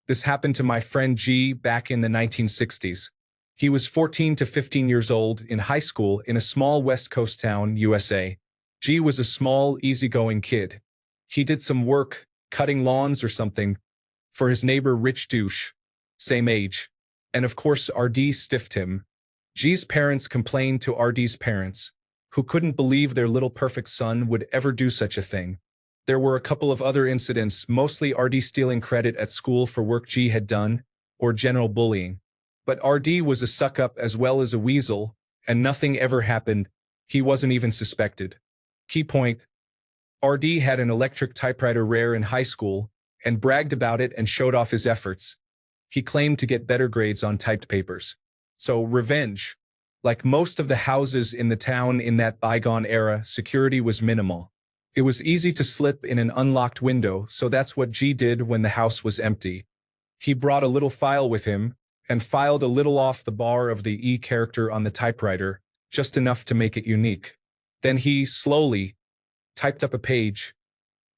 This happened to my friend G back in the 1960s. He was 14 to 15 years old in high school in a small West Coast town, USA. G was a small, easygoing kid. He did some work, cutting lawns or something, for his neighbor Rich Douche, same age. And of course RD stiffed him. G's parents complained to RD's parents, who couldn't believe their little perfect son would ever do such a thing. There were a couple of other incidents, mostly RD stealing credit at school for work G had done, or general bullying. But RD was a suck-up as well as a weasel, and nothing ever happened. He wasn't even suspected. Key point: RD had an electric typewriter rare in high school, and bragged about it and showed off his efforts. He claimed to get better grades on typed papers. So, revenge. Like most of the houses in the town in that bygone era, security was minimal. It was easy to slip in an unlocked window, so that's what G did when the house was empty. He brought a little file with him, and filed a little off the bar of the E character on the typewriter, just enough to make it unique. Then he, slowly, typed up a page.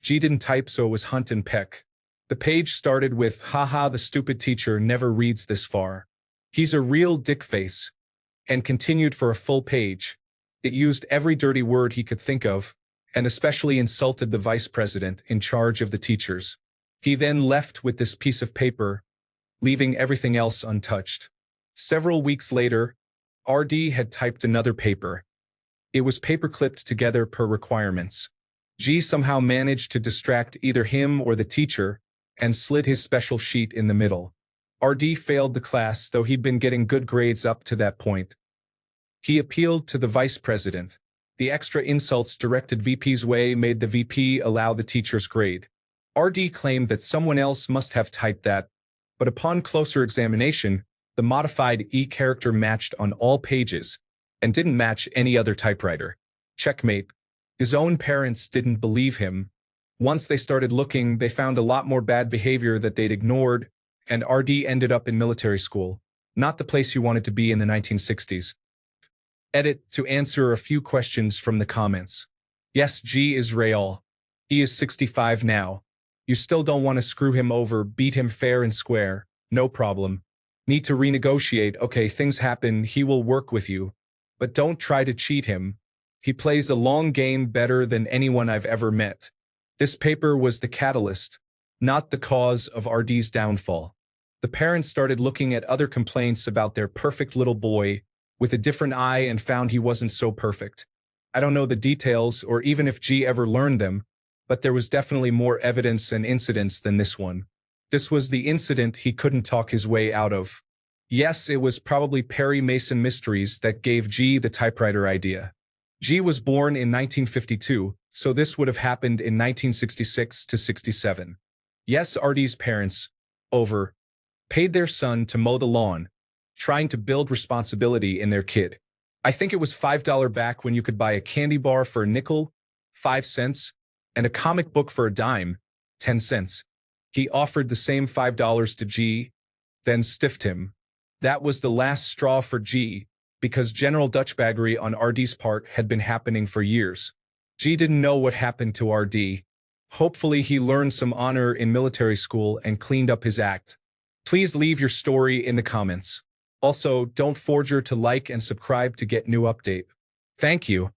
G didn't type, so it was hunt and peck. The page started with, "Haha, the stupid teacher never reads this far. He's a real dickface," and continued for a full page. It used every dirty word he could think of, and especially insulted the vice president in charge of the teachers. He then left with this piece of paper, leaving everything else untouched. Several weeks later, RD had typed another paper. It was paper-clipped together per requirements. G somehow managed to distract either him or the teacher, and slid his special sheet in the middle. RD failed the class, though he'd been getting good grades up to that point. He appealed to the vice president. The extra insults directed VP's way made the VP allow the teacher's grade. RD claimed that someone else must have typed that, but upon closer examination, the modified E character matched on all pages, and didn't match any other typewriter. Checkmate. His own parents didn't believe him. Once they started looking, they found a lot more bad behavior that they'd ignored, and RD ended up in military school, not the place you wanted to be in the 1960s. Edit to answer a few questions from the comments. Yes, G is real. He is 65 now. You still don't want to screw him over, beat him fair and square, no problem. Need to renegotiate, okay, things happen, he will work with you. But don't try to cheat him. He plays a long game better than anyone I've ever met. This paper was the catalyst, not the cause of RD's downfall. The parents started looking at other complaints about their perfect little boy with a different eye and found he wasn't so perfect. I don't know the details or even if G ever learned them, but there was definitely more evidence and incidents than this one. This was the incident he couldn't talk his way out of. Yes, it was probably Perry Mason mysteries that gave G the typewriter idea. G was born in 1952, so this would have happened in 1966 to 67. Yes, RD's parents, paid their son to mow the lawn, trying to build responsibility in their kid. I think it was $5 back when you could buy a candy bar for a nickel, 5 cents, and a comic book for a dime, 10 cents. He offered the same $5 to G, then stiffed him. That was the last straw for G, because general Dutchbaggery on RD's part had been happening for years. G didn't know what happened to RD. Hopefully he learned some honor in military school and cleaned up his act. Please leave your story in the comments. Also, don't forget to like and subscribe to get new update. Thank you.